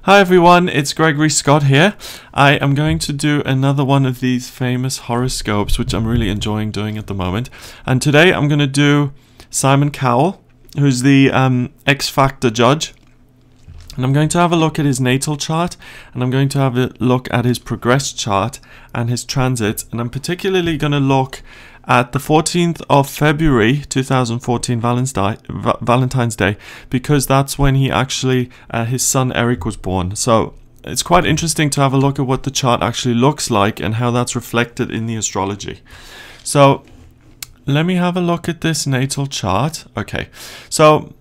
Hi everyone, it's Gregory Scott here. I am going to do another one of these famous horoscopes, which I'm really enjoying doing at the moment. And today I'm going to do Simon Cowell, who's the X Factor judge. And I'm going to have a look at his natal chart, and I'm going to have a look at his progress chart and his transits. And I'm particularly going to look at the 14th of February 2014, Valentine's Day, because that's when he actually, his son Eric was born. So it's quite interesting to have a look at what the chart actually looks like and how that's reflected in the astrology. So let me have a look at this natal chart. Okay, so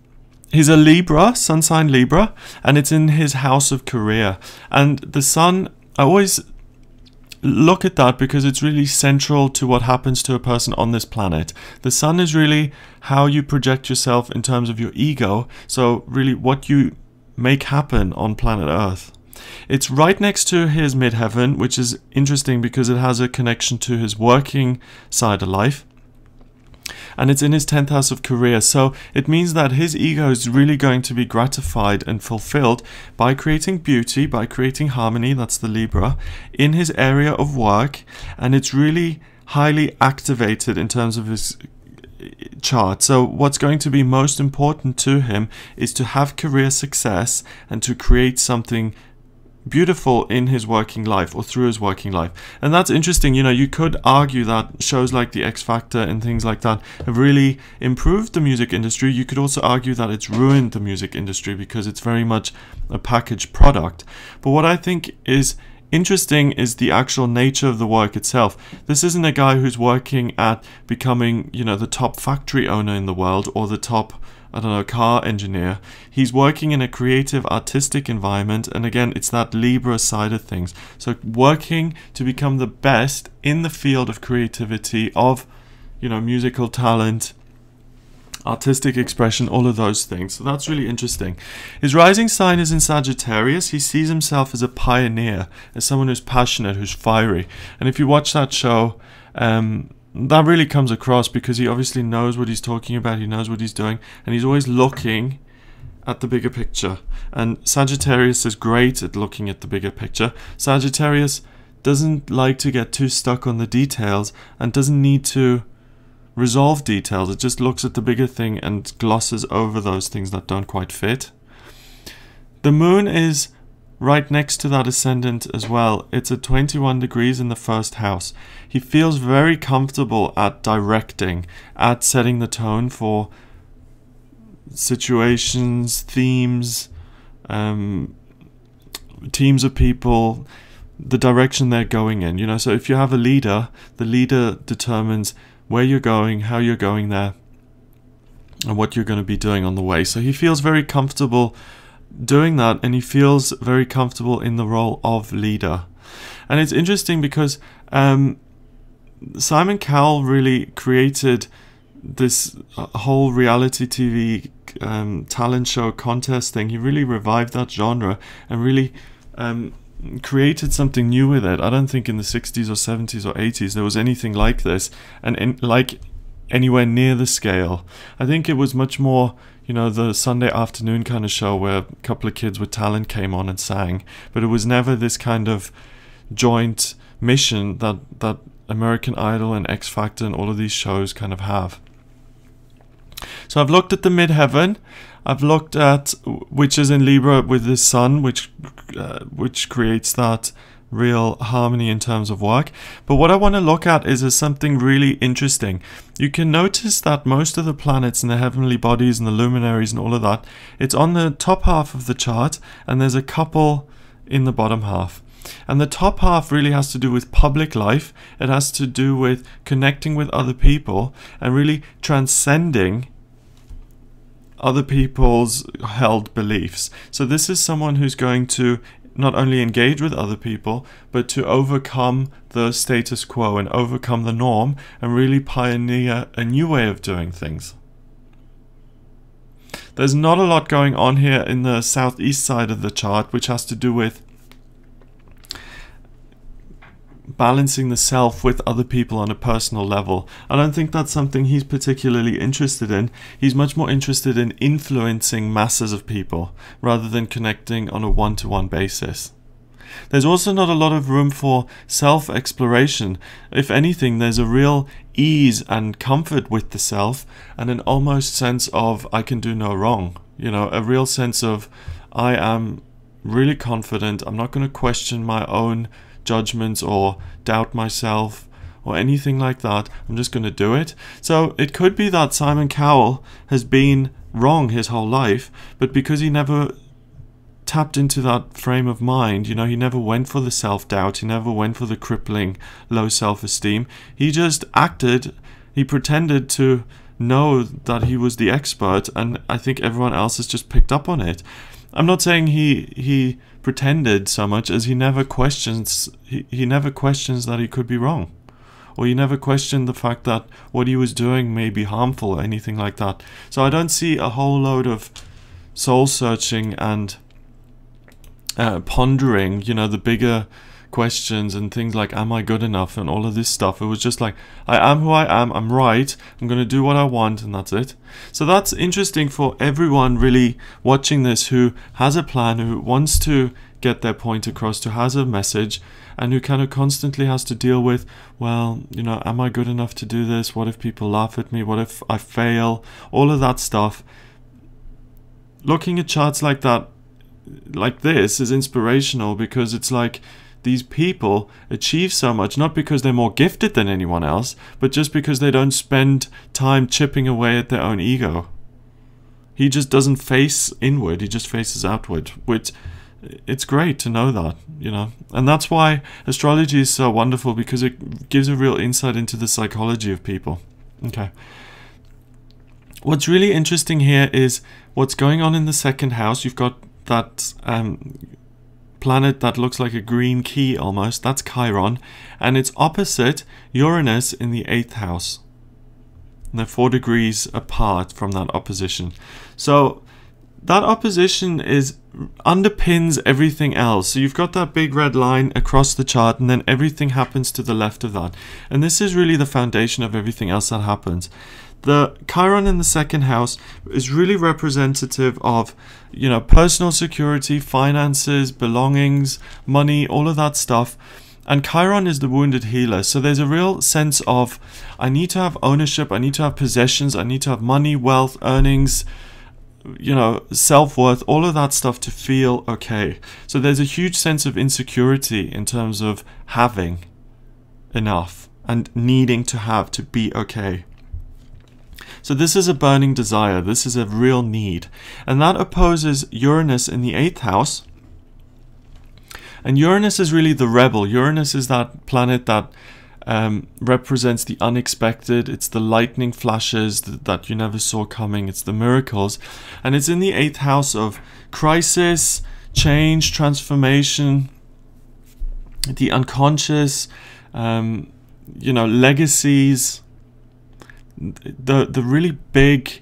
he's a Libra, sun sign Libra, and it's in his house of career. And the sun, I always look at that because it's really central to what happens to a person on this planet. The sun is really how you project yourself in terms of your ego, so really what you make happen on planet Earth. It's right next to his midheaven, which is interesting because it has a connection to his working side of life. And it's in his 10th house of career, so it means that his ego is really going to be gratified and fulfilled by creating beauty, by creating harmony, that's the Libra, in his area of work, and it's really highly activated in terms of his chart. So what's going to be most important to him is to have career success and to create something beautiful in his working life or through his working life. And that's interesting. You know, you could argue that shows like the X Factor and things like that have really improved the music industry. You could also argue that it's ruined the music industry because it's very much a packaged product. But what I think is interesting is the actual nature of the work itself. This isn't a guy who's working at becoming, you know, the top factory owner in the world or the top, I don't know, car engineer. He's working in a creative, artistic environment, and again, it's that Libra side of things. So working to become the best in the field of creativity, of, you know, musical talent, artistic expression, all of those things. So that's really interesting. His rising sign is in Sagittarius. He sees himself as a pioneer, as someone who's passionate, who's fiery. And if you watch that show, that really comes across because he obviously knows what he's talking about, he knows what he's doing, and he's always looking at the bigger picture. And Sagittarius is great at looking at the bigger picture. Sagittarius doesn't like to get too stuck on the details and doesn't need to resolve details. It just looks at the bigger thing and glosses over those things that don't quite fit. The moon is right next to that ascendant as well. It's at 21 degrees in the first house. He feels very comfortable at directing, at setting the tone for situations, themes, teams of people, the direction they're going in. You know, so if you have a leader, the leader determines where you're going, how you're going there, and what you're going to be doing on the way. So he feels very comfortable doing that, and he feels very comfortable in the role of leader. And it's interesting because Simon Cowell really created this whole reality TV talent show contest thing. He really revived that genre and really created something new with it. I don't think in the 60s or 70s or 80s there was anything like this, and like anywhere near the scale. I think it was much more, you know, the Sunday afternoon kind of show where a couple of kids with talent came on and sang, but it was never this kind of joint mission that American Idol and X Factor and all of these shows kind of have. So I've looked at the midheaven. I've looked at, which is in Libra with the sun, which creates that real harmony in terms of work. But what I want to look at is something really interesting. You can notice that most of the planets and the heavenly bodies and the luminaries and all of that, it's on the top half of the chart, and there's a couple in the bottom half. And the top half really has to do with public life. It has to do with connecting with other people and really transcending other people's held beliefs. So this is someone who's going to not only engage with other people, but to overcome the status quo and overcome the norm and really pioneer a new way of doing things. There's not a lot going on here in the southeast side of the chart, which has to do with balancing the self with other people on a personal level. I don't think that's something he's particularly interested in. He's much more interested in influencing masses of people rather than connecting on a one-to-one basis. There's also not a lot of room for self-exploration. If anything, there's a real ease and comfort with the self, and an almost sense of I can do no wrong. You know, a real sense of I am really confident. I'm not going to question my own judgments or doubt myself or anything like that. I'm just going to do it. So it could be that Simon Cowell has been wrong his whole life, but because he never tapped into that frame of mind, you know, he never went for the self-doubt, he never went for the crippling low self-esteem. He just acted, he pretended to know that he was the expert, and I think everyone else has just picked up on it. I'm not saying he pretended so much as he never questions he never questions that he could be wrong, or he never questioned the fact that what he was doing may be harmful or anything like that. So I don't see a whole load of soul searching and pondering, you know, the bigger questions and things like, am I good enough, and all of this stuff. It was just like, I am who I am, I'm right, I'm going to do what I want, and that's it. So that's interesting for everyone really watching this who has a plan, who wants to get their point across, who has a message, and who kind of constantly has to deal with, well, you know, am I good enough to do this? What if people laugh at me? What if I fail? All of that stuff. Looking at charts like that, like this, is inspirational, because it's like these people achieve so much not because they're more gifted than anyone else, but just because they don't spend time chipping away at their own ego. He just doesn't face inward, he just faces outward, which it's great to know that, you know. And that's why astrology is so wonderful, because it gives a real insight into the psychology of people. Okay. What's really interesting here is what's going on in the second house. You've got that planet that looks like a green key almost. That's Chiron, and it's opposite Uranus in the 8th house. And they're 4 degrees apart from that opposition. So that opposition underpins everything else. So you've got that big red line across the chart, and then everything happens to the left of that. And this is really the foundation of everything else that happens. The Chiron in the second house is really representative of, you know, personal security, finances, belongings, money, all of that stuff. And Chiron is the wounded healer. So there's a real sense of, I need to have ownership, I need to have possessions, I need to have money, wealth, earnings, you know, self-worth, all of that stuff to feel okay. So there's a huge sense of insecurity in terms of having enough and needing to have to be okay. So this is a burning desire, this is a real need. And that opposes Uranus in the 8th house. And Uranus is really the rebel. Uranus is that planet that represents the unexpected. It's the lightning flashes that you never saw coming. It's the miracles. And it's in the 8th house of crisis, change, transformation, the unconscious, you know, legacies, the really big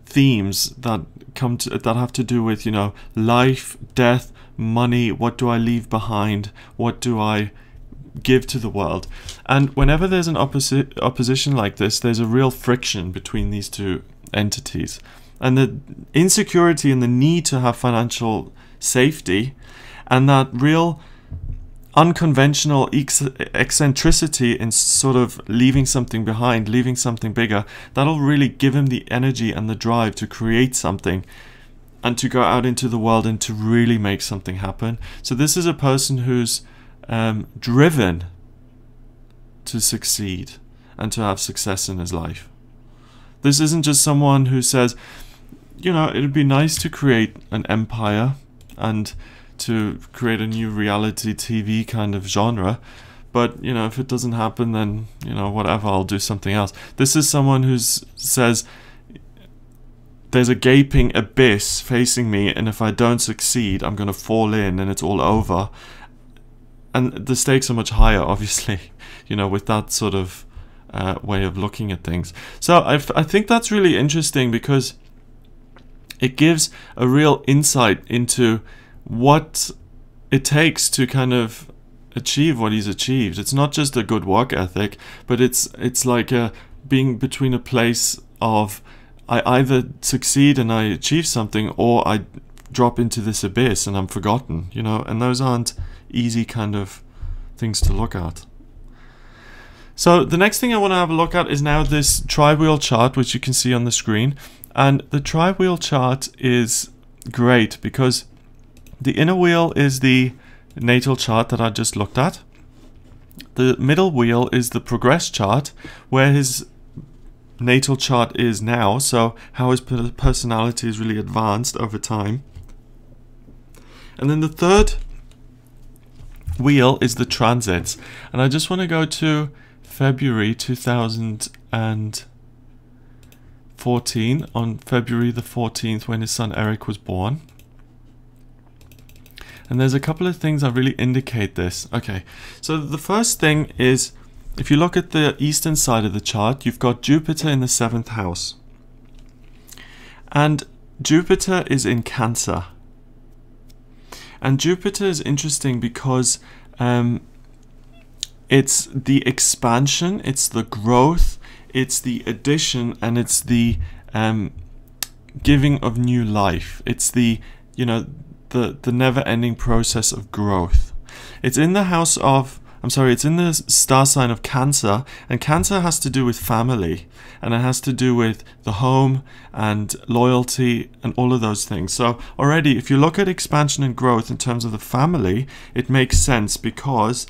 themes that have to do with, you know, life, death, money. What do I leave behind? What do I give to the world? And whenever there's an opposition like this, there's a real friction between these two entities, and the insecurity and the need to have financial safety, and that real unconventional eccentricity in sort of leaving something behind, leaving something bigger, that'll really give him the energy and the drive to create something and to go out into the world and to really make something happen. So this is a person who's driven to succeed and to have success in his life. This isn't just someone who says, you know, it'd be nice to create an empire and to create a new reality TV kind of genre, but, you know, if it doesn't happen, then, you know, whatever, I'll do something else. This is someone who says, there's a gaping abyss facing me, and if I don't succeed, I'm going to fall in and it's all over. And the stakes are much higher, obviously, you know, with that sort of way of looking at things. So I think that's really interesting, because it gives a real insight into what it takes to kind of achieve what he's achieved. It's not just a good work ethic, but it's like being between a place of I either succeed and I achieve something, or I drop into this abyss and I'm forgotten, you know, and those aren't easy kind of things to look at. So the next thing I want to have a look at is now this tri-wheel chart, which you can see on the screen. And the tri-wheel chart is great because the inner wheel is the natal chart that I just looked at. The middle wheel is the progress chart, where his natal chart is now, so how his personality is really advanced over time. And then the third wheel is the transits. And I just want to go to February 2014, on February the 14th, when his son Eric was born. And there's a couple of things that really indicate this. Okay, so the first thing is, if you look at the eastern side of the chart, you've got Jupiter in the 7th house. And Jupiter is in Cancer. And Jupiter is interesting because it's the expansion, it's the growth, it's the addition, and it's the giving of new life. It's the, you know, the never-ending process of growth. It's in the house of, it's in the star sign of Cancer, and Cancer has to do with family, and it has to do with the home and loyalty and all of those things. So already, if you look at expansion and growth in terms of the family, it makes sense because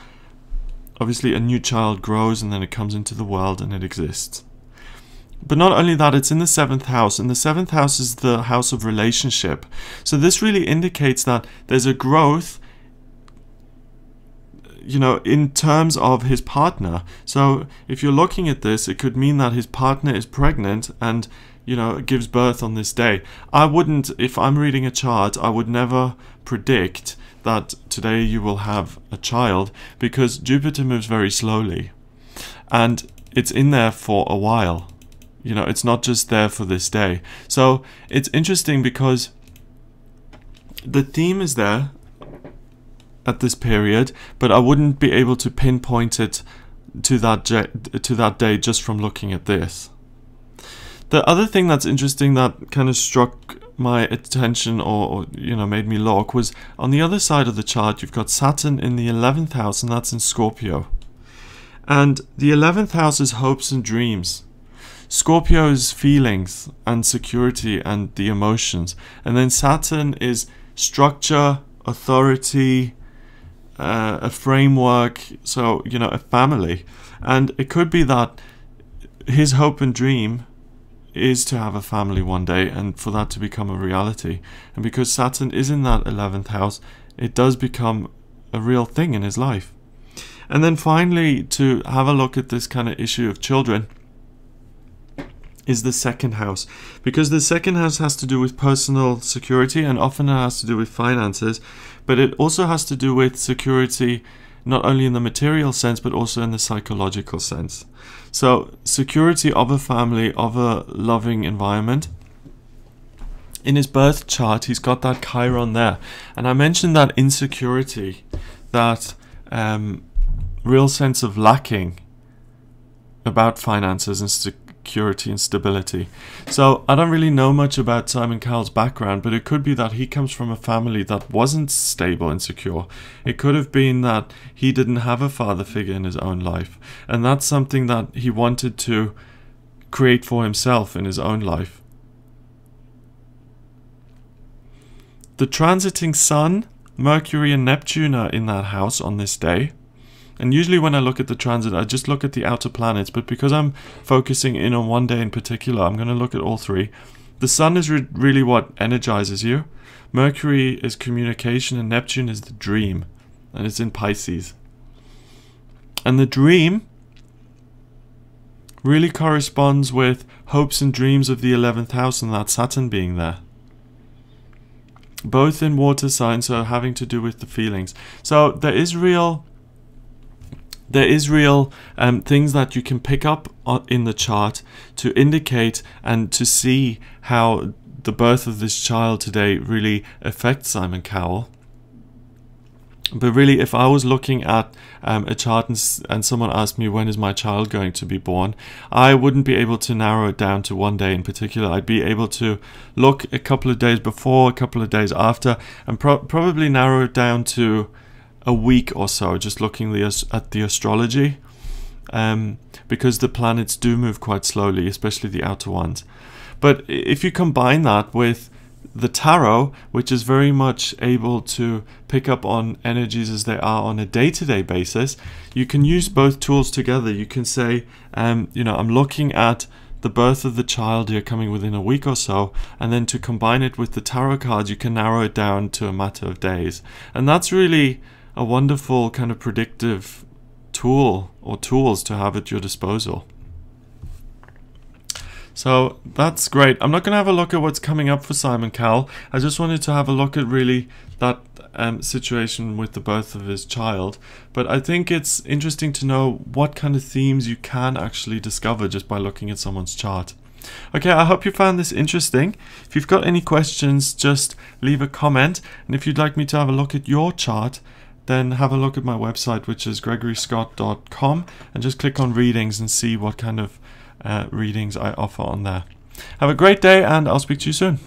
obviously a new child grows and then it comes into the world and it exists. But not only that, it's in the 7th house, and the 7th house is the house of relationship. So this really indicates that there's a growth, you know, in terms of his partner. So if you're looking at this, it could mean that his partner is pregnant and, you know, gives birth on this day. I wouldn't, if I'm reading a chart, I would never predict that today you will have a child, because Jupiter moves very slowly and it's in there for a while. You know, it's not just there for this day. So it's interesting because the theme is there at this period, but I wouldn't be able to pinpoint it to that day just from looking at this. The other thing that's interesting that kind of struck my attention, or you know, made me look, was on the other side of the chart you've got Saturn in the 11th house, and that's in Scorpio. And the 11th house is hopes and dreams. Scorpio's feelings and security and the emotions. And then Saturn is structure, authority, a framework, so, you know, a family. And it could be that his hope and dream is to have a family one day and for that to become a reality. And because Saturn is in that 11th house, it does become a real thing in his life. And then finally, to have a look at this kind of issue of children, is the 2nd house, because the 2nd house has to do with personal security, and often it has to do with finances, but it also has to do with security not only in the material sense but also in the psychological sense. So security of a family, of a loving environment. In his birth chart he's got that Chiron there, and I mentioned that insecurity, that real sense of lacking about finances and security and stability. So I don't really know much about Simon Cowell's background, but it could be that he comes from a family that wasn't stable and secure. It could have been that he didn't have a father figure in his own life, and that's something that he wanted to create for himself in his own life. The transiting Sun, Mercury and Neptune are in that house on this day. And usually when I look at the transit, I just look at the outer planets, but because I'm focusing in on one day in particular, I'm going to look at all three. The Sun is really what energizes you. Mercury is communication, and Neptune is the dream, and it's in Pisces. And the dream really corresponds with hopes and dreams of the 11th house, and that Saturn being there. Both in water signs, so having to do with the feelings. So there is real things that you can pick up in the chart to indicate and to see how the birth of this child today really affects Simon Cowell. But really, if I was looking at a chart and someone asked me when is my child going to be born, I wouldn't be able to narrow it down to one day in particular. I'd be able to look a couple of days before, a couple of days after, and probably narrow it down to a week or so, just looking at the astrology, because the planets do move quite slowly, especially the outer ones. But if you combine that with the tarot, which is very much able to pick up on energies as they are on a day-to-day basis, you can use both tools together. You can say, you know, I'm looking at the birth of the child here coming within a week or so, and then to combine it with the tarot cards, you can narrow it down to a matter of days. And that's really a wonderful kind of predictive tool or tools to have at your disposal. So that's great. I'm not going to have a look at what's coming up for Simon Cowell. I just wanted to have a look at really that situation with the birth of his child. But I think it's interesting to know what kind of themes you can actually discover just by looking at someone's chart. Okay, I hope you found this interesting. If you've got any questions, just leave a comment. And if you'd like me to have a look at your chart, then have a look at my website, which is gregoryscott.com, and just click on readings and see what kind of readings I offer on there. Have a great day, and I'll speak to you soon.